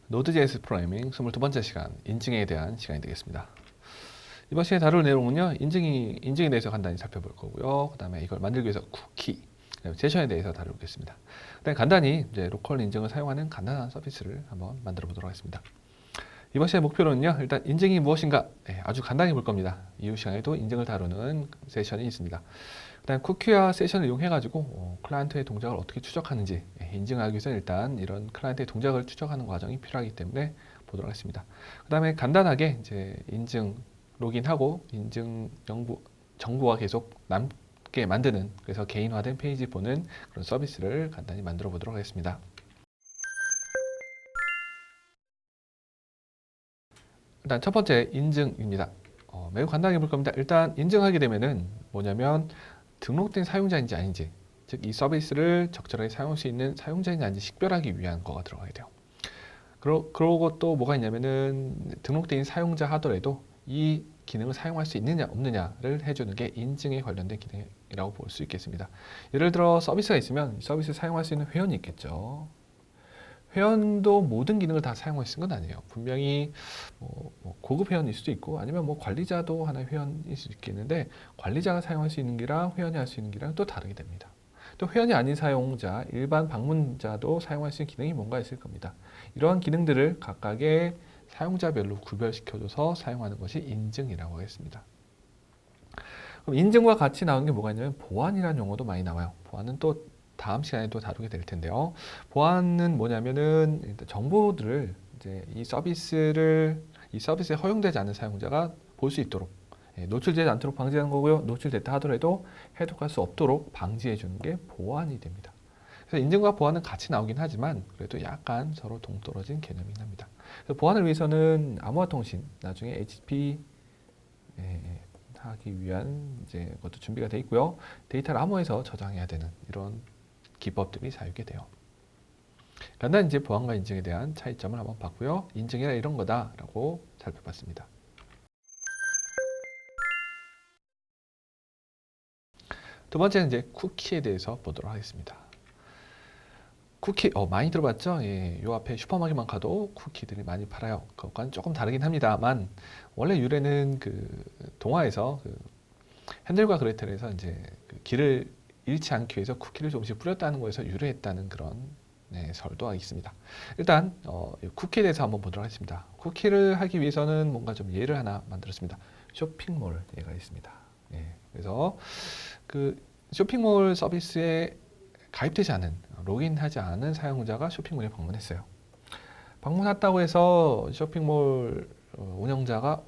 노드.js 프로그래밍 22번째 시간, 인증에 대한 시간이 되겠습니다. 이번 시간에 다룰 내용은요, 인증에 대해서 간단히 살펴볼 거고요. 그 다음에 이걸 만들기 위해서 쿠키, 세션에 대해서 다루겠습니다. 그다음에 간단히 이제 로컬 인증을 사용하는 간단한 서비스를 한번 만들어 보도록 하겠습니다. 이번 시간의 목표는요, 일단 인증이 무엇인가 아주 간단히 볼 겁니다. 이후 시간에도 인증을 다루는 세션이 있습니다. 그다음 쿠키와 세션을 이용해 가지고 클라이언트의 동작을 어떻게 추적하는지 인증하기 위해서 일단 이런 클라이언트의 동작을 추적하는 과정이 필요하기 때문에 보도록 하겠습니다. 그 다음에 간단하게 이제 인증 로그인하고 인증 정보가 계속 남게 만드는, 그래서 개인화된 페이지 보는 그런 서비스를 간단히 만들어 보도록 하겠습니다. 일단 첫 번째 인증입니다. 매우 간단하게 볼 겁니다. 일단 인증하게 되면은 뭐냐면 등록된 사용자인지 아닌지, 즉 이 서비스를 적절하게 사용할 수 있는 사용자인지 아닌지 식별하기 위한 거가 들어가야 돼요. 그러고 또 뭐가 있냐면은 등록된 사용자 하더라도 이 기능을 사용할 수 있느냐 없느냐를 해주는 게 인증에 관련된 기능이라고 볼 수 있겠습니다. 예를 들어 서비스가 있으면 서비스 사용할 수 있는 회원이 있겠죠. 회원도 모든 기능을 다 사용할 수 있는 건 아니에요. 분명히 뭐 고급 회원일 수도 있고, 아니면 뭐 관리자도 하나의 회원일 수 있겠는데, 관리자가 사용할 수 있는 기랑 회원이 할 수 있는 기랑 또 다르게 됩니다. 또 회원이 아닌 사용자, 일반 방문자도 사용할 수 있는 기능이 뭔가 있을 겁니다. 이러한 기능들을 각각의 사용자별로 구별시켜줘서 사용하는 것이 인증이라고 하겠습니다. 그럼 인증과 같이 나오는 게 뭐가 있냐면 보안이라는 용어도 많이 나와요. 보안은 또 다음 시간에 또 다루게 될 텐데요. 보안은 뭐냐면은 일단 정보들을 이제 이 서비스에 허용되지 않는 사용자가 볼 수 있도록 노출되지 않도록 방지하는 거고요. 노출됐다 하더라도 해독할 수 없도록 방지해 주는 게 보안이 됩니다. 그래서 인증과 보안은 같이 나오긴 하지만 그래도 약간 서로 동떨어진 개념이긴 합니다. 그래서 보안을 위해서는 암호화 통신, 나중에 HTTP 하기 위한 이제 것도 준비가 되어 있고요. 데이터를 암호해서 저장해야 되는 이런 기법들이 사용이 돼요. 간단히 이제 보안과 인증에 대한 차이점을 한번 봤고요. 인증이라 이런 거다라고 살펴봤습니다. 두 번째는 이제 쿠키에 대해서 보도록 하겠습니다. 쿠키, 많이 들어봤죠? 예, 요 앞에 슈퍼마켓만 가도 쿠키들이 많이 팔아요. 그것과는 조금 다르긴 합니다만, 원래 유래는 그 동화에서 그 헨델과 그레텔에서 이제 그 길을 잃지 않기 위해서 쿠키를 조금씩 뿌렸다는 거에서 유래했다는 그런 설도 있습니다. 일단 쿠키에 대해서 한번 보도록 하겠습니다. 쿠키를 하기 위해서는 뭔가 좀 예를 하나 만들었습니다. 쇼핑몰 예가 있습니다. 그래서 그 쇼핑몰 서비스에 가입되지 않은, 로그인하지 않은 사용자가 쇼핑몰에 방문했어요. 방문했다고 해서 쇼핑몰 운영자가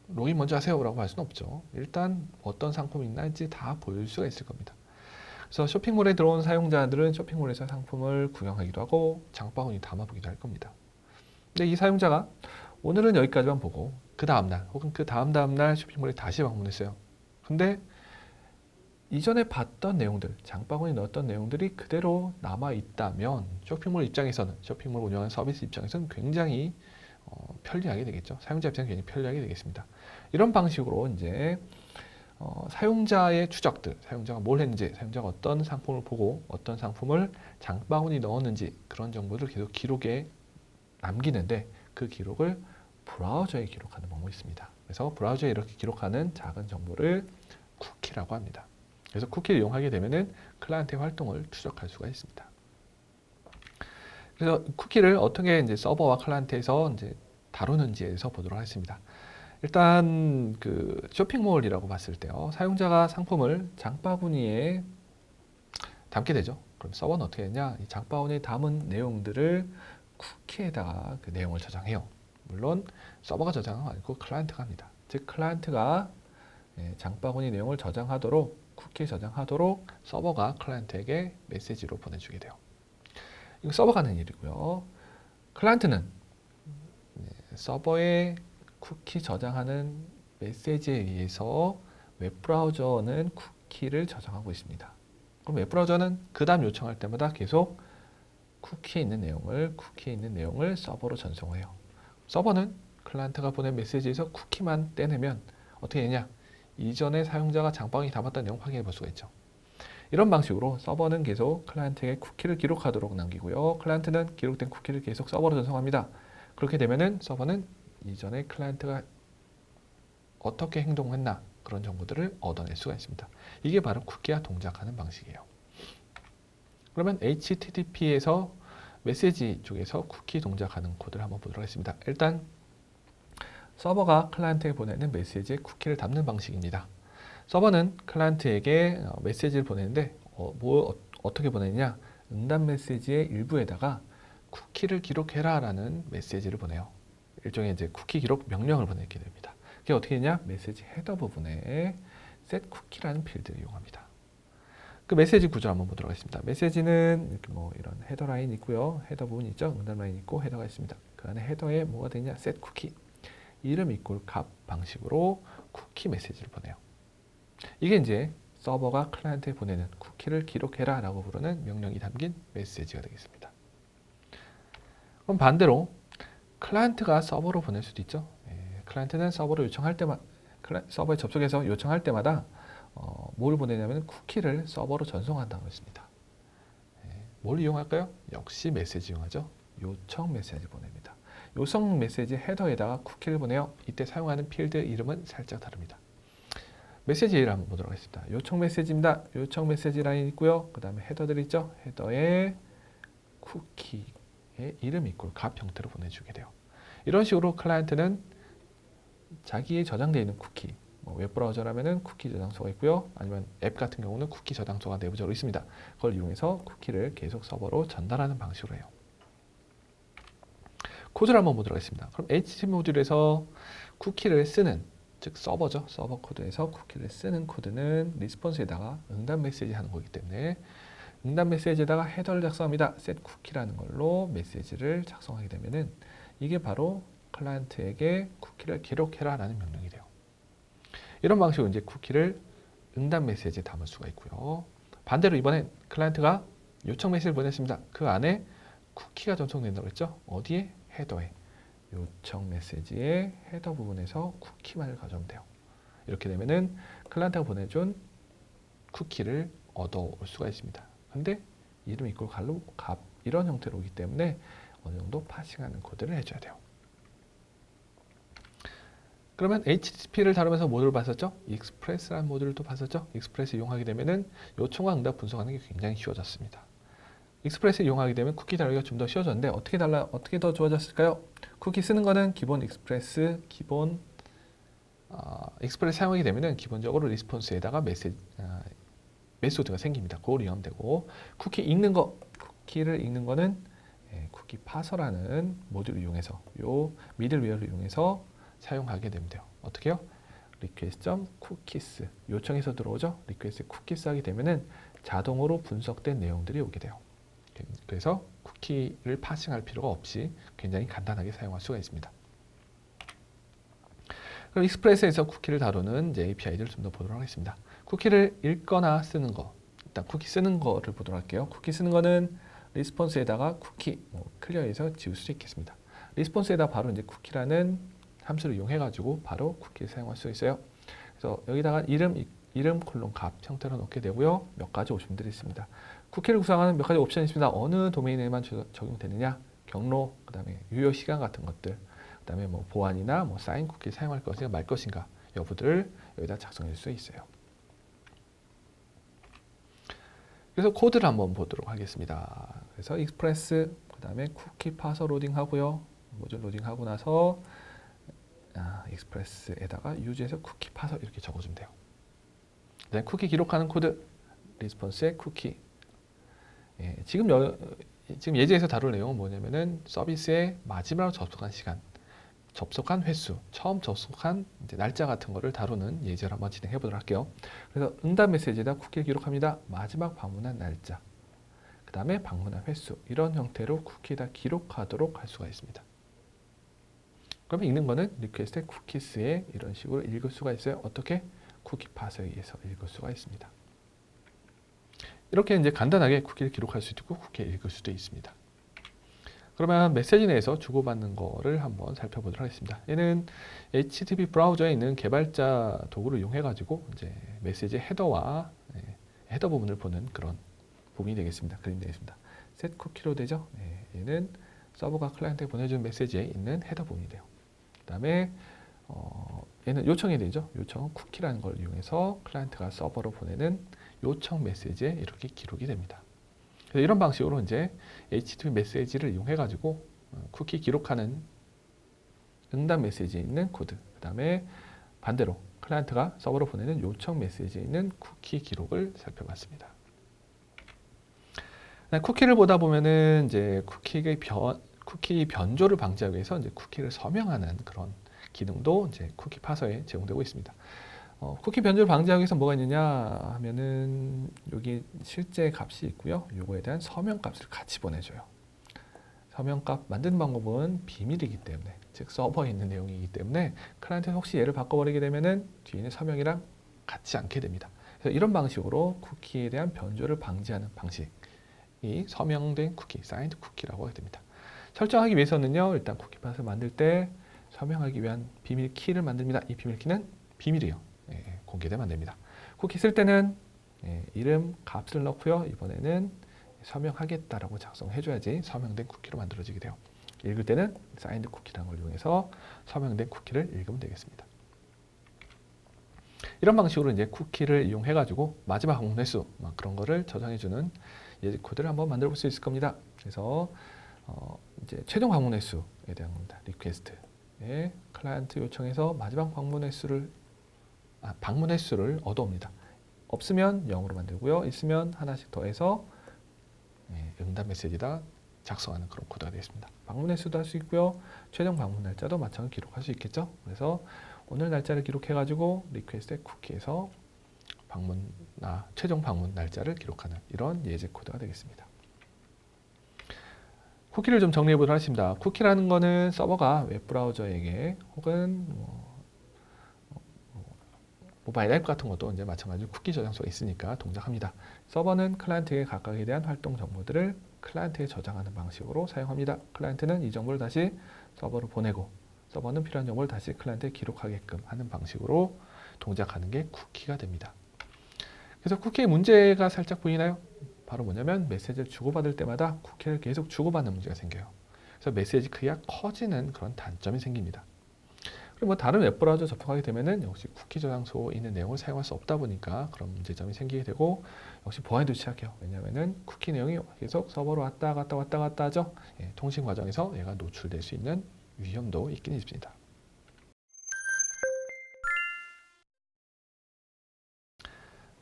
로그인 먼저 하세요 라고 할 수는 없죠. 일단 어떤 상품이 있는지 다 보일 수가 있을 겁니다. 그래서 쇼핑몰에 들어온 사용자들은 쇼핑몰에서 상품을 구경하기도 하고 장바구니 담아보기도 할 겁니다. 근데 이 사용자가 오늘은 여기까지만 보고 그 다음날 혹은 그 다음날 쇼핑몰에 다시 방문했어요. 근데 이전에 봤던 내용들, 장바구니에 넣었던 내용들이 그대로 남아있다면 쇼핑몰 입장에서는, 쇼핑몰 운영하는 서비스 입장에서는 굉장히 편리하게 되겠죠. 사용자 입장에서 굉장히 편리하게 되겠습니다. 이런 방식으로 이제 사용자의 추적들, 사용자가 뭘 했는지, 사용자가 어떤 상품을 보고 어떤 상품을 장바구니 넣었는지, 그런 정보를 계속 기록에 남기는데, 그 기록을 브라우저에 기록하는 방법이 있습니다. 그래서 브라우저에 이렇게 기록하는 작은 정보를 쿠키라고 합니다. 그래서 쿠키를 이용하게 되면은 클라이언트의 활동을 추적할 수가 있습니다. 그래서 쿠키를 어떻게 이제 서버와 클라이언트에서 이제 다루는지에 대해서 보도록 하겠습니다. 일단 그 쇼핑몰이라고 봤을 때요, 사용자가 상품을 장바구니에 담게 되죠. 그럼 서버는 어떻게 했냐? 이 장바구니에 담은 내용들을 쿠키에다가 그 내용을 저장해요. 물론 서버가 저장은 아니고 클라이언트가 합니다. 즉 클라이언트가 장바구니 내용을 저장하도록, 쿠키에 저장하도록 서버가 클라이언트에게 메시지로 보내주게 돼요. 이거 서버가 하는 일이고요. 클라이언트는 서버에 쿠키 저장하는 메시지에 의해서 웹브라우저는 쿠키를 저장하고 있습니다. 그럼 웹브라우저는 그 다음 요청할 때마다 계속 쿠키에 있는 내용을 서버로 전송해요. 서버는 클라이언트가 보낸 메시지에서 쿠키만 떼내면 어떻게 되냐? 이전에 사용자가 장방에 담았던 내용 확인해 볼 수가 있죠. 이런 방식으로 서버는 계속 클라이언트에게 쿠키를 기록하도록 남기고요. 클라이언트는 기록된 쿠키를 계속 서버로 전송합니다. 그렇게 되면은 서버는 이전에 클라이언트가 어떻게 행동했나 그런 정보들을 얻어낼 수가 있습니다. 이게 바로 쿠키와 동작하는 방식이에요. 그러면 HTTP에서 메시지 쪽에서 쿠키 동작하는 코드를 한번 보도록 하겠습니다. 일단 서버가 클라이언트에게 보내는 메시지에 쿠키를 담는 방식입니다. 서버는 클라이언트에게 메시지를 보내는데 어떻게 보내느냐? 응답 메시지의 일부에다가 쿠키를 기록해라 라는 메시지를 보내요. 일종의 이제 쿠키 기록 명령을 보내게 됩니다. 그게 어떻게 되냐? 메시지 헤더 부분에 set cookie라는 필드를 이용합니다. 그 메시지 구조 한번 보도록 하겠습니다. 메시지는 이렇게 뭐 이런 헤더 라인 있고요. 헤더 부분 있죠. 응답 라인 있고 헤더가 있습니다. 그 안에 헤더에 뭐가 되냐? set cookie 이름 이꼴 값 방식으로 쿠키 메시지를 보내요. 이게 이제 서버가 클라이언트에 보내는 쿠키를 기록해라 라고 부르는 명령이 담긴 메시지가 되겠습니다. 그럼 반대로 클라이언트가 서버로 보낼 수도 있죠. 클라이언트는 서버로 요청할 때마다 서버에 접속해서 요청할 때마다 뭘 보내냐면 쿠키를 서버로 전송한다고 했습니다. 뭘 이용할까요? 역시 메시지 이용하죠. 요청 메시지 보냅니다. 요청 메시지 헤더에다가 쿠키를 보내요. 이때 사용하는 필드 이름은 살짝 다릅니다. 메시지 예를 한번 보도록 하겠습니다. 요청 메시지입니다. 요청 메시지 라인 있고요. 그 다음에 헤더들 있죠. 헤더에 쿠키의 이름 이꼴 값 형태로 보내주게 돼요. 이런 식으로 클라이언트는 자기의 저장되어 있는 쿠키, 웹브라우저라면은 쿠키 저장소가 있고요. 아니면 앱 같은 경우는 쿠키 저장소가 내부적으로 있습니다. 그걸 이용해서 쿠키를 계속 서버로 전달하는 방식으로 해요. 코드를 한번 보도록 하겠습니다. 그럼 HTTP 모듈에서 쿠키를 쓰는, 즉 서버죠. 서버 코드에서 쿠키를 쓰는 코드는 리스폰스에다가 응답 메시지 하는 거기 때문에 응답 메시지에다가 헤더를 작성합니다. set cookie라는 걸로 메시지를 작성하게 되면은 이게 바로 클라이언트에게 쿠키를 기록해라 라는 명령이 돼요. 이런 방식으로 이제 쿠키를 응답 메시지에 담을 수가 있고요. 반대로 이번엔 클라이언트가 요청 메시지를 보냈습니다. 그 안에 쿠키가 전송된다고 했죠. 어디에? 헤더에. 요청 메시지의 헤더 부분에서 쿠키만을 가져오면 돼요. 이렇게 되면은 클라이언트가 보내준 쿠키를 얻어올 수가 있습니다. 근데 이름 이꼴 값 이런 형태로 오기 때문에 어느 정도 파싱하는 코드를 해줘야 돼요. 그러면 HTTP를 다루면서 모듈을 봤었죠? 익스프레스라는 모듈을 또 봤었죠? 익스프레스 이용하게 되면은 요청과 응답 분석하는 게 굉장히 쉬워졌습니다. 익스프레스 이용하게 되면 쿠키 다루기가 좀 더 쉬워졌는데 어떻게 더 좋아졌을까요? 쿠키 쓰는 거는 기본 익스프레스 익스프레스 사용하게 되면은 기본적으로 리스폰스에다가 메소드가 생깁니다. 그걸 이용하면 되고 쿠키를 읽는 거는 쿠키 파서라는 모듈을 이용해서 요 미들웨어를 이용해서 사용하게 되면 돼요. 어떻게요? request.cookies 요청에서 들어오죠. request cookies 하게 되면은 자동으로 분석된 내용들이 오게 돼요. 그래서 쿠키를 파싱할 필요가 없이 굉장히 간단하게 사용할 수가 있습니다. 그럼 익스프레스에서 쿠키를 다루는 이제 API들을 좀 더 보도록 하겠습니다. 쿠키를 읽거나 쓰는 거, 일단 쿠키 쓰는 거를 보도록 할게요. 쿠키 쓰는 거는 리스폰스에다가 쿠키 클리어해서 지울 수 있겠습니다. 리스폰스에다 바로 이제 쿠키라는 함수를 이용해 가지고 바로 쿠키를 사용할 수 있어요. 그래서 여기다가 이름 콜론 값 형태로 넣게 되고요. 몇 가지 옵션들이 있습니다. 쿠키를 구성하는 몇 가지 옵션이 있습니다. 어느 도메인에만 적용되느냐, 경로, 그 다음에 유효 시간 같은 것들, 그 다음에 뭐 보안이나 뭐 사인 쿠키를 사용할 것인가 말 것인가 여부들을 여기다 작성할 수 있어요. 그래서 코드를 한번 보도록 하겠습니다. 그래서 익스프레스, 그 다음에 쿠키 파서 로딩 하고요. 모듈 로딩 하고 나서 익스프레스에다가 유즈에서 쿠키 파서 이렇게 적어주면 돼요. 그다음에 쿠키 기록하는 코드, 리스폰스의 쿠키. 지금 예제에서 다룰 내용은 뭐냐면은 서비스의 마지막으로 접속한 시간, 접속한 횟수, 처음 접속한 이제 날짜 같은 거를 다루는 예제를 한번 진행해 보도록 할게요. 그래서 응답 메시지에다 쿠키를 기록합니다. 마지막 방문한 날짜, 그 다음에 방문한 횟수, 이런 형태로 쿠키에다 기록하도록 할 수가 있습니다. 그러면 읽는 거는 리퀘스트 쿠키스에 이런 식으로 읽을 수가 있어요. 어떻게? 쿠키 파서에 의해서 읽을 수가 있습니다. 이렇게 이제 간단하게 쿠키를 기록할 수도 있고 쿠키를 읽을 수도 있습니다. 그러면 메시지 내에서 주고받는 거를 한번 살펴보도록 하겠습니다. 얘는 HTTP 브라우저에 있는 개발자 도구를 이용해 가지고 이제 메시지 헤더와 헤더 부분을 보는 그런 부분이 되겠습니다. 그림 되겠습니다. 셋 쿠키로 되죠. 얘는 서버가 클라이언트에 보내준 메시지에 있는 헤더 부분이 돼요. 그 다음에 얘는 요청이 되죠. 요청 쿠키라는 걸 이용해서 클라이언트가 서버로 보내는 요청 메시지에 이렇게 기록이 됩니다. 그래서 이런 방식으로 이제 HTTP 메시지를 이용해 가지고 쿠키 기록하는 응답 메시지에 있는 코드, 그 다음에 반대로 클라이언트가 서버로 보내는 요청 메시지에 있는 쿠키 기록을 살펴봤습니다. 쿠키를 보다 보면은 이제 쿠키 변조를 방지하기 위해서 이제 쿠키를 서명하는 그런 기능도 이제 쿠키 파서에 제공되고 있습니다. 쿠키 변조를 방지하기 위해서 뭐가 있느냐 하면은 여기 실제 값이 있고요. 요거에 대한 서명 값을 같이 보내줘요. 서명 값 만드는 방법은 비밀이기 때문에, 즉 서버에 있는 내용이기 때문에 클라이언트가 혹시 얘를 바꿔버리게 되면은 뒤에 있는 서명이랑 같지 않게 됩니다. 그래서 이런 방식으로 쿠키에 대한 변조를 방지하는 방식이 서명된 쿠키, 사인드 쿠키라고 하게 됩니다. 설정하기 위해서는요, 일단 쿠키 팟을 만들 때 서명하기 위한 비밀 키를 만듭니다. 이 비밀 키는 비밀이에요. 공개되면 안 됩니다. 쿠키 쓸 때는 이름, 값을 넣고요. 이번에는 서명하겠다라고 작성해줘야지 서명된 쿠키로 만들어지게 돼요. 읽을 때는 사인드 쿠키라는 걸 이용해서 서명된 쿠키를 읽으면 되겠습니다. 이런 방식으로 이제 쿠키를 이용해가지고 마지막 방문 횟수 그런 거를 저장해주는 예제 코드를 한번 만들어 볼 수 있을 겁니다. 그래서 이제 최종 방문 횟수에 대한 겁니다. 리퀘스트에 클라이언트 요청해서 마지막 방문 횟수를 얻어옵니다. 없으면 0으로 만들고요. 있으면 하나씩 더해서 응답 메시지다 작성하는 그런 코드가 되겠습니다. 방문 횟수도 할 수 있고요. 최종 방문 날짜도 마찬가지로 기록할 수 있겠죠. 그래서 오늘 날짜를 기록해 가지고 리퀘스트 쿠키에서 최종 방문 날짜를 기록하는 이런 예제 코드가 되겠습니다. 쿠키를 좀 정리해 보도록 하겠습니다. 쿠키라는 거는 서버가 웹브라우저에게 혹은 모바일 앱 같은 것도 이제 마찬가지로 쿠키 저장소가 있으니까 동작합니다. 서버는 클라이언트에게 각각에 대한 활동 정보들을 클라이언트에 저장하는 방식으로 사용합니다. 클라이언트는 이 정보를 다시 서버로 보내고 서버는 필요한 정보를 다시 클라이언트에 기록하게끔 하는 방식으로 동작하는 게 쿠키가 됩니다. 그래서 쿠키의 문제가 살짝 보이나요? 바로 뭐냐면 메시지를 주고받을 때마다 쿠키를 계속 주고받는 문제가 생겨요. 그래서 메시지 크기가 커지는 그런 단점이 생깁니다. 그리고 다른 웹브라우저 접속하게 되면은 역시 쿠키 저장소에 있는 내용을 사용할 수 없다 보니까 그런 문제점이 생기게 되고, 역시 보안에도 취약해요. 왜냐하면은 쿠키 내용이 계속 서버로 왔다 갔다 하죠. 통신 과정에서 얘가 노출될 수 있는 위험도 있긴 있습니다.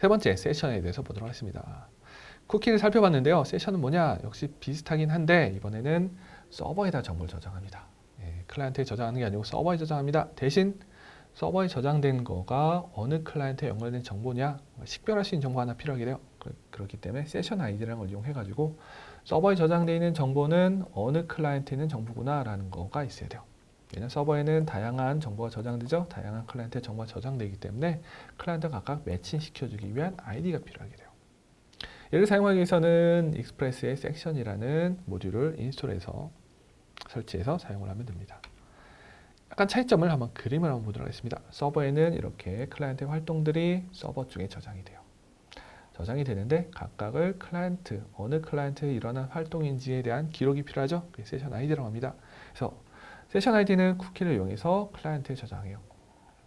세 번째, 세션에 대해서 보도록 하겠습니다. 쿠키를 살펴봤는데요. 세션은 뭐냐? 역시 비슷하긴 한데 이번에는 서버에다 정보를 저장합니다. 클라이언트에 저장하는 게 아니고 서버에 저장합니다. 대신 서버에 저장된 거가 어느 클라이언트에 연결된 정보냐, 식별할 수 있는 정보 하나 필요하게 돼요. 그렇기 때문에 세션 아이디라는 걸 이용해 가지고 서버에 저장되어 있는 정보는 어느 클라이언트에 있는 정보구나 라는 거가 있어야 돼요. 왜냐하면 서버에는 다양한 정보가 저장되죠. 다양한 클라이언트의 정보가 저장되기 때문에 클라이언트가 각각 매칭시켜주기 위한 아이디가 필요하게 돼요. 얘를 사용하기 위해서는 익스프레스의 섹션이라는 모듈을 인스톨해서 설치해서 사용을 하면 됩니다. 약간 차이점을 한번 그림을 한번 보도록 하겠습니다. 서버에는 이렇게 클라이언트의 활동들이 서버 쪽에 저장이 돼요. 저장이 되는데 각각을 어느 클라이언트에 일어난 활동인지에 대한 기록이 필요하죠. 그게 세션 아이디라고 합니다. 그래서 세션 아이디는 쿠키를 이용해서 클라이언트에 저장해요.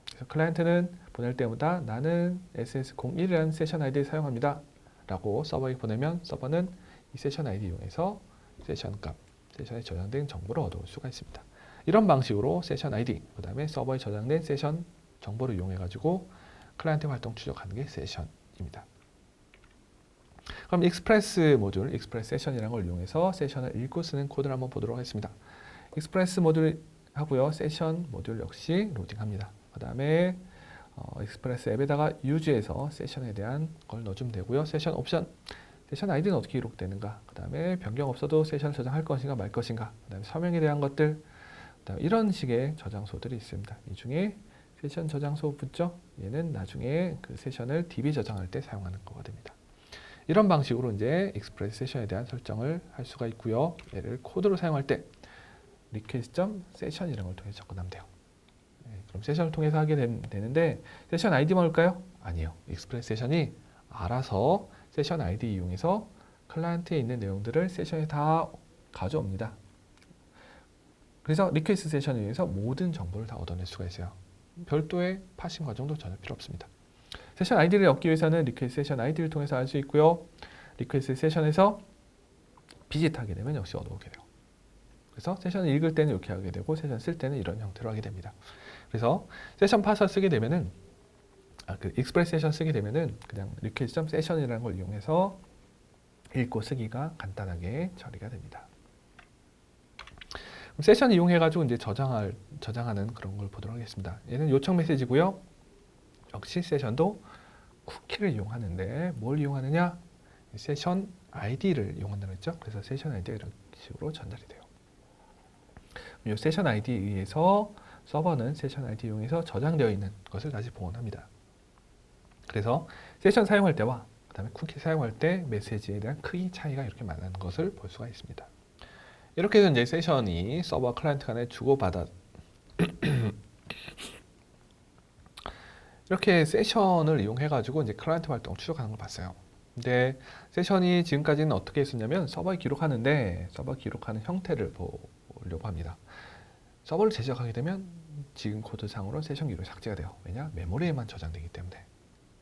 그래서 클라이언트는 보낼 때마다 나는 SS01이라는 세션 아이디를 사용합니다 라고 서버에 보내면 서버는 이 세션 아이디 이용해서 세션 값, 세션에 저장된 정보를 얻어올 수가 있습니다. 이런 방식으로 세션 아이디, 그 다음에 서버에 저장된 세션 정보를 이용해 가지고 클라이언트 활동 추적하는 게 세션입니다. 그럼 익스프레스 모듈, 익스프레스 세션이라는 걸 이용해서 세션을 읽고 쓰는 코드를 한번 보도록 하겠습니다. 익스프레스 모듈 하고요. 세션 모듈 역시 로딩합니다. 그 다음에 익스프레스 앱에다가 유즈에서 세션에 대한 걸 넣어주면 되고요. 세션 옵션, 세션 아이디는 어떻게 기록되는가, 그 다음에 변경 없어도 세션을 저장할 것인가 말 것인가, 그 다음에 서명에 대한 것들, 그다음에 이런 식의 저장소들이 있습니다. 이 중에 세션 저장소 붙죠? 얘는 나중에 그 세션을 DB 저장할 때 사용하는 거가 됩니다. 이런 방식으로 이제 익스프레스 세션에 대한 설정을 할 수가 있고요. 얘를 코드로 사용할 때 request.session 이런 걸 통해 접근하면 돼요. 그럼 세션을 통해서 하게 되는데 세션 아이디만 올까요? 아니요. 익스프레스 세션이 알아서 세션 아이디 이용해서 클라이언트에 있는 내용들을 세션에 다 가져옵니다. 그래서 리퀘스트 세션을 이용해서 모든 정보를 다 얻어낼 수가 있어요. 별도의 파싱 과정도 전혀 필요 없습니다. 세션 아이디를 얻기 위해서는 리퀘스트 세션 아이디를 통해서 알 수 있고요. 리퀘스트 세션에서 비짓하게 되면 역시 얻어오게 돼요. 그래서 세션을 읽을 때는 이렇게 하게 되고 세션 쓸 때는 이런 형태로 하게 됩니다. 그래서 세션 파서 쓰게 되면은 그 익스프레스 세션 쓰게 되면은 그냥 request.session이라는 걸 이용해서 읽고 쓰기가 간단하게 처리가 됩니다. 그럼 세션 이용해 가지고 이제 저장하는 그런 걸 보도록 하겠습니다. 얘는 요청 메시지고요. 역시 세션도 쿠키를 이용하는데 뭘 이용하느냐? 세션 아이디를 이용한다고 했죠. 그래서 세션 아이디가 이런 식으로 전달이 돼요. 이 세션 아이디에 의해서 서버는 세션 아이디 이용해서 저장되어 있는 것을 다시 복원합니다. 그래서 세션 사용할 때와 그 다음에 쿠키 사용할 때 메시지에 대한 크기 차이가 이렇게 많은 것을 볼 수가 있습니다. 이렇게 해서 이제 세션이 서버와 클라이언트 간에 주고받아 이렇게 세션을 이용해 가지고 이제 클라이언트 활동을 추적하는 걸 봤어요. 근데 세션이 지금까지는 어떻게 했었냐면 서버에 기록하는데 서버 기록하는 형태를 보려고 합니다. 서버를 제작하게 되면 지금 코드상으로 세션 기록이 삭제가 돼요. 왜냐? 메모리에만 저장되기 때문에.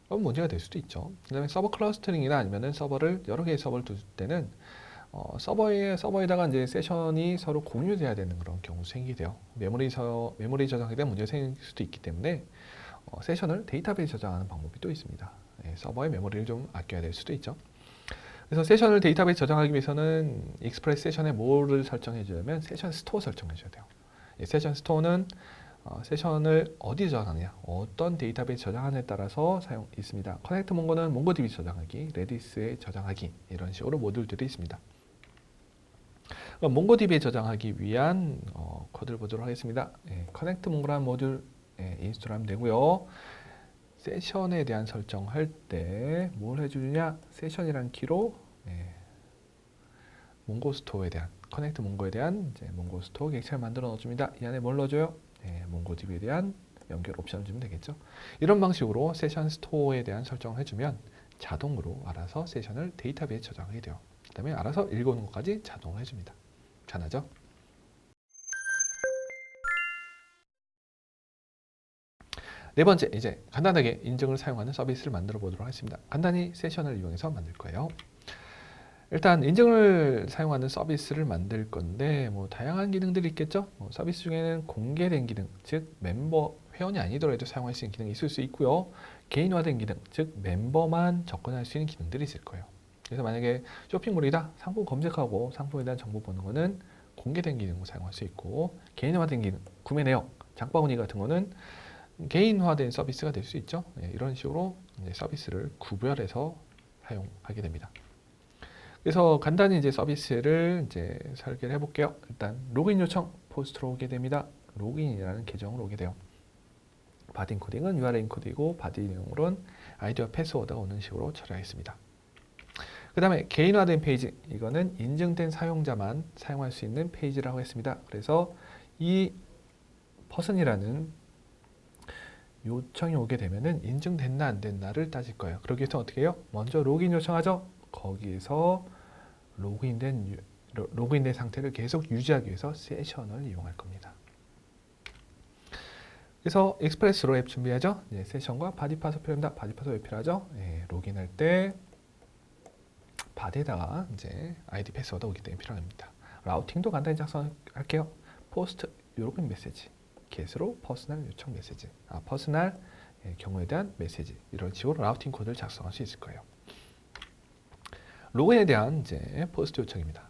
그럼 문제가 될 수도 있죠. 그 다음에 서버 클러스터링이나 아니면은 서버를 여러 개의 서버를 둘 때는 서버에다가 이제 세션이 서로 공유돼야 되는 그런 경우 생기게 돼요. 메모리 저장에 대한 문제가 생길 수도 있기 때문에 세션을 데이터베이스 저장하는 방법이 또 있습니다. 서버의 메모리를 좀 아껴야 될 수도 있죠. 그래서 세션을 데이터베이스 저장하기 위해서는 익스프레스 세션에 뭐를 설정해 주려면 세션 스토어 설정해 줘야 돼요. 세션 스토어는 세션을 어디 저장하느냐, 어떤 데이터베이스 저장하느냐에 따라서 사용 있습니다. 커넥트 몽고는 몽고DB 저장하기, 레디스에 저장하기 이런 식으로 모듈들이 있습니다. 그럼 몽고DB에 저장하기 위한 코드를 보도록 하겠습니다. 커넥트 몽고라는 모듈 인스톨하면 되고요. 세션에 대한 설정할 때 뭘 해주느냐, 세션이라는 키로 몽고 스토어에 대한 커넥트 몽고에 대한 이제 몽고 스토어 객체를 만들어 넣어줍니다. 이 안에 뭘 넣어줘요? 몽고DB에 대한 연결 옵션을 주면 되겠죠. 이런 방식으로 세션 스토어에 대한 설정을 해주면 자동으로 알아서 세션을 데이터베이스에 저장하게 돼요. 그 다음에 알아서 읽어오는 것까지 자동으로 해줍니다. 편하죠? 네 번째, 이제 간단하게 인증을 사용하는 서비스를 만들어 보도록 하겠습니다. 간단히 세션을 이용해서 만들 거예요. 일단 인증을 사용하는 서비스를 만들 건데 뭐 다양한 기능들이 있겠죠. 서비스 중에는 공개된 기능, 즉 멤버 회원이 아니더라도 사용할 수 있는 기능이 있을 수 있고요. 개인화된 기능, 즉 멤버만 접근할 수 있는 기능들이 있을 거예요. 그래서 만약에 쇼핑몰이다, 상품 검색하고 상품에 대한 정보 보는 거는 공개된 기능을 사용할 수 있고, 개인화된 기능, 구매 내역, 장바구니 같은 거는 개인화된 서비스가 될 수 있죠. 이런 식으로 이제 서비스를 구별해서 사용하게 됩니다. 그래서 간단히 이제 서비스를 이제 설계를 해볼게요. 일단 로그인 요청 포스트로 오게 됩니다. 로그인이라는 계정으로 오게 돼요. 바디 인코딩은 URL 인코딩이고 바디 내용으로는 아이디와 패스워드가 오는 식으로 처리하겠습니다. 그 다음에 개인화된 페이지, 이거는 인증된 사용자만 사용할 수 있는 페이지라고 했습니다. 그래서 이 퍼슨이라는 요청이 오게 되면은 인증됐나 안 됐나를 따질 거예요. 그러기 위해서 어떻게 해요? 먼저 로그인 요청하죠. 거기에서 로그인된 상태를 계속 유지하기 위해서 세션을 이용할 겁니다. 그래서 익스프레스로 앱 준비하죠. 세션과 바디 파서 필요합니다. 바디 파서 왜 필요하죠? 로그인할 때 바디에다가 이제 아이디 패스워드 오기 때문에 필요합니다. 라우팅도 간단히 작성할게요. 포스트 요런 메시지, get으로 퍼스널 요청 메시지, 퍼스널 경우에 대한 메시지, 이런 식으로 라우팅 코드를 작성할 수 있을 거예요. 로그인에 대한 이제 포스트 요청입니다.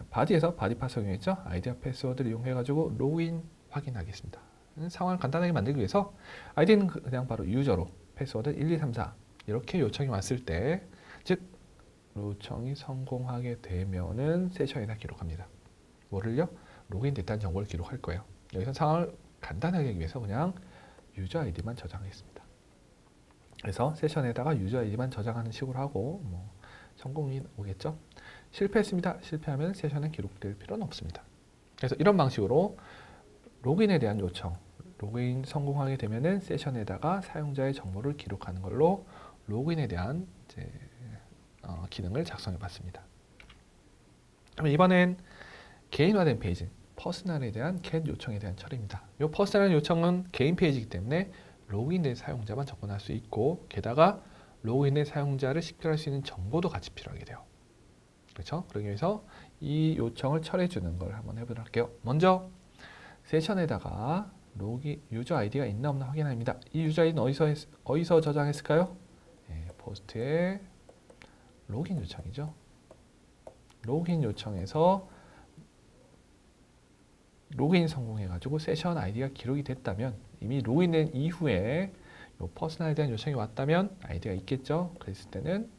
바디에서 바디 파서 이용했죠. 아이디와 패스워드를 이용해 가지고 로그인 확인하겠습니다. 상황을 간단하게 만들기 위해서 아이디는 그냥 바로 유저로 패스워드 1234 이렇게 요청이 왔을 때, 즉 요청이 성공하게 되면은 세션에다 기록합니다. 뭐를요? 로그인 됐다는 정보를 기록할 거예요. 여기서 상황을 간단하게 하기 위해서 그냥 유저 아이디만 저장하겠습니다. 그래서 세션에다가 유저 아이디만 저장하는 식으로 하고 뭐 성공이 오겠죠. 실패했습니다. 실패하면 세션에 기록될 필요는 없습니다. 그래서 이런 방식으로 로그인에 대한 요청, 로그인 성공하게 되면은 세션에다가 사용자의 정보를 기록하는 걸로 로그인에 대한 이제 기능을 작성해 봤습니다. 그럼 이번엔 개인화된 페이지, 퍼스널에 대한 겟 요청에 대한 처리입니다. 이 퍼스널 요청은 개인 페이지이기 때문에 로그인된 사용자만 접근할 수 있고, 게다가 로그인된 사용자를 식별할 수 있는 정보도 같이 필요하게 돼요. 그렇죠? 그러기 위해서 이 요청을 처리해 주는 걸 한번 해보도록 할게요. 먼저 세션에다가 유저 아이디가 있나 없나 확인합니다. 이 유저 아이디는 어디서 저장했을까요? 포스트에 로그인 요청이죠. 로그인 요청에서 로그인 성공해가지고 세션 아이디가 기록이 됐다면, 이미 로그인된 이후에 요 퍼스널에 대한 요청이 왔다면 아이디가 있겠죠. 그랬을 때는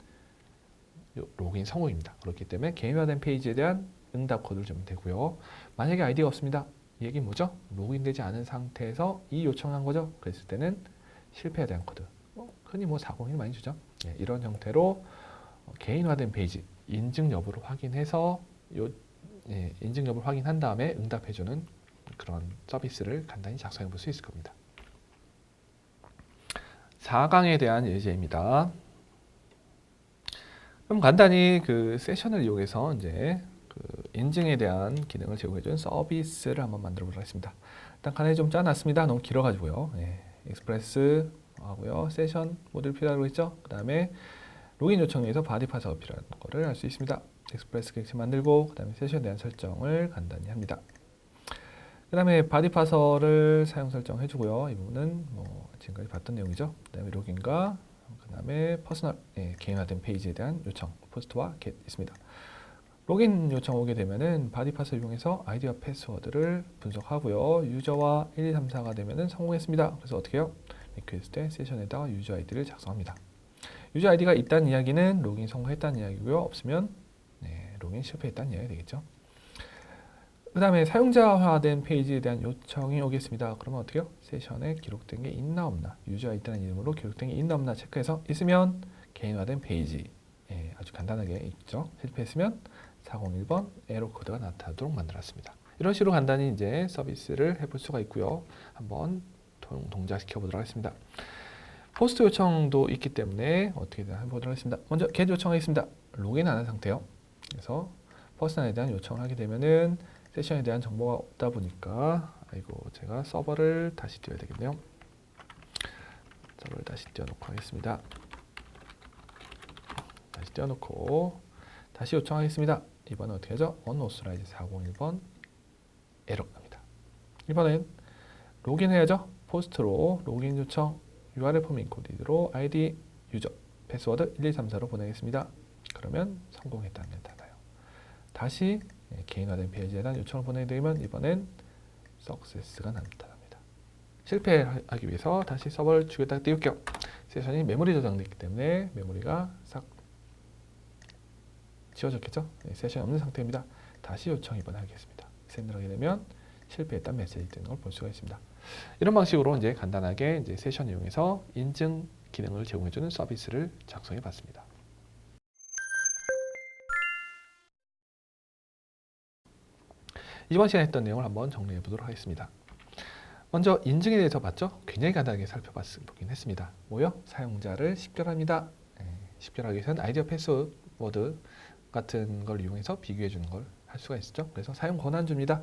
로그인 성공입니다. 그렇기 때문에 개인화된 페이지에 대한 응답 코드를 주면 되고요. 만약에 아이디가 없습니다. 이 얘기는 뭐죠? 로그인되지 않은 상태에서 이 요청한 거죠. 그랬을 때는 실패에 대한 코드. 흔히 401 많이 주죠. 이런 형태로 개인화된 페이지 인증 여부를 확인해서 인증 여부를 확인한 다음에 응답해주는 그런 서비스를 간단히 작성해 볼 수 있을 겁니다. 4강에 대한 예제입니다. 그럼 간단히 그 세션을 이용해서 이제 그 인증에 대한 기능을 제공해주는 서비스를 한번 만들어 보도록 하겠습니다. 일단 간단히 좀 짜놨습니다. 너무 길어가지고요. 익스프레스 하고요. 세션 모듈 필요하다고 했죠. 그 다음에 로그인 요청에서 바디 파서가 필요한 거를 할 수 있습니다. 익스프레스 객체 만들고, 그 다음에 세션에 대한 설정을 간단히 합니다. 그 다음에 바디 파서를 사용 설정해주고요. 이 부분은 지금까지 봤던 내용이죠. 그 다음에 로그인과 그 다음에 퍼스널, 개인화된 페이지에 대한 요청, 포스트와 겟 있습니다. 로그인 요청 오게 되면은 바디 파서 이용해서 아이디와 패스워드를 분석하고요. 유저와 1, 2, 3, 4가 되면은 성공했습니다. 그래서 어떻게 해요? 리퀘스트에 세션에다가 유저 아이디를 작성합니다. 유저 아이디가 있다는 이야기는 로그인 성공했다는 이야기고요. 없으면 로그인 실패했다는 이야기가 되겠죠. 그 다음에 사용자화된 페이지에 대한 요청이 오겠습니다. 그러면 어떻게 해요? 세션에 기록된 게 있나 없나, 유저 아이디라는 이름으로 기록된 게 있나 없나 체크해서 있으면 개인화된 페이지, 아주 간단하게 있죠. 실패했으면 401번 에러 코드가 나타나도록 만들었습니다. 이런 식으로 간단히 이제 서비스를 해볼 수가 있고요. 한번 동작시켜 보도록 하겠습니다. 포스트 요청도 있기 때문에 어떻게든 해보도록 하겠습니다. 먼저 겟 요청하겠습니다. 로그인 안 한 상태요. 그래서 퍼스널에 대한 요청을 하게 되면은 세션에 대한 정보가 없다 보니까, 제가 서버를 다시 띄워야 되겠네요. 서버를 다시 띄워놓고 하겠습니다. 다시 띄워놓고 다시 요청하겠습니다. 이번엔 어떻게 하죠? unauthorized 401번 에러 납니다. 이번엔 로그인해야죠. 포스트로 로그인 요청 URL 폼 인코디드로 ID, 유저, 패스워드 1234로 보내겠습니다. 그러면 성공했다는 게 나타나요. 다시 개인화된 페이지에 대한 요청을 보내게 되면 이번엔 success가 나타납니다. 실패하기 위해서 다시 서버를 죽였다가 띄울게요. 세션이 메모리 저장됐기 때문에 메모리가 싹 지워졌겠죠? 세션이 없는 상태입니다. 다시 요청 이번에 하겠습니다. 샌드를 하게 되면 실패했다는 메시지 뜨는 걸 볼 수가 있습니다. 이런 방식으로 이제 간단하게 이제 세션 이용해서 인증 기능을 제공해주는 서비스를 작성해 봤습니다. 이번 시간에 했던 내용을 한번 정리해 보도록 하겠습니다. 먼저 인증에 대해서 봤죠? 굉장히 간단하게 살펴보긴 했습니다. 뭐요? 사용자를 식별합니다. 식별하기 위해서는 아이디어 패스워드 같은 걸 이용해서 비교해 주는 걸 할 수가 있었죠. 그래서 사용 권한 줍니다.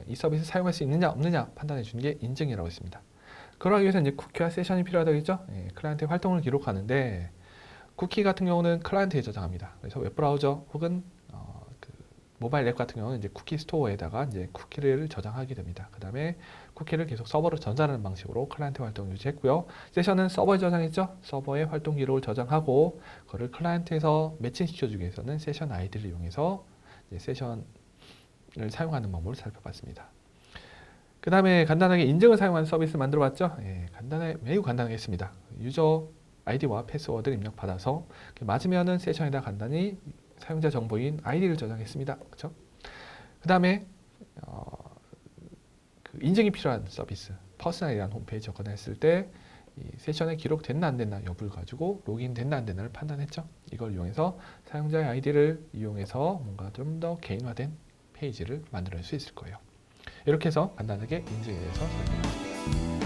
이 서비스 사용할 수 있느냐 없느냐 판단해 주는 게 인증이라고 했습니다. 그러기 위해서 이제 쿠키와 세션이 필요하다겠죠. 클라이언트의 활동을 기록하는데 쿠키 같은 경우는 클라이언트에 저장합니다. 그래서 웹브라우저 혹은 모바일 앱 같은 경우는 이제 쿠키 스토어에다가 이제 쿠키를 저장하게 됩니다. 그 다음에 쿠키를 계속 서버로 전달하는 방식으로 클라이언트 활동을 유지했고요. 세션은 서버에 저장했죠. 서버에 활동 기록을 저장하고 그거를 클라이언트에서 매칭시켜주기 위해서는 세션 아이디를 이용해서 이제 세션을 사용하는 방법을 살펴봤습니다. 그 다음에 간단하게 인증을 사용하는 서비스를 만들어봤죠. 매우 간단하게 했습니다. 유저 아이디와 패스워드를 입력받아서 맞으면은 세션에다 간단히 사용자 정보인 아이디를 저장했습니다. 그렇죠? 그 다음에 그 인증이 필요한 서비스, 퍼스널이라는 홈페이지 접근했을 때 이 세션에 기록됐나 안 됐나 여부를 가지고 로그인 됐나 안 됐나를 판단했죠. 이걸 이용해서 사용자의 아이디를 이용해서 뭔가 좀 더 개인화된 페이지를 만들 수 있을 거예요. 이렇게 해서 간단하게 인증에 대해서 설명했습니다.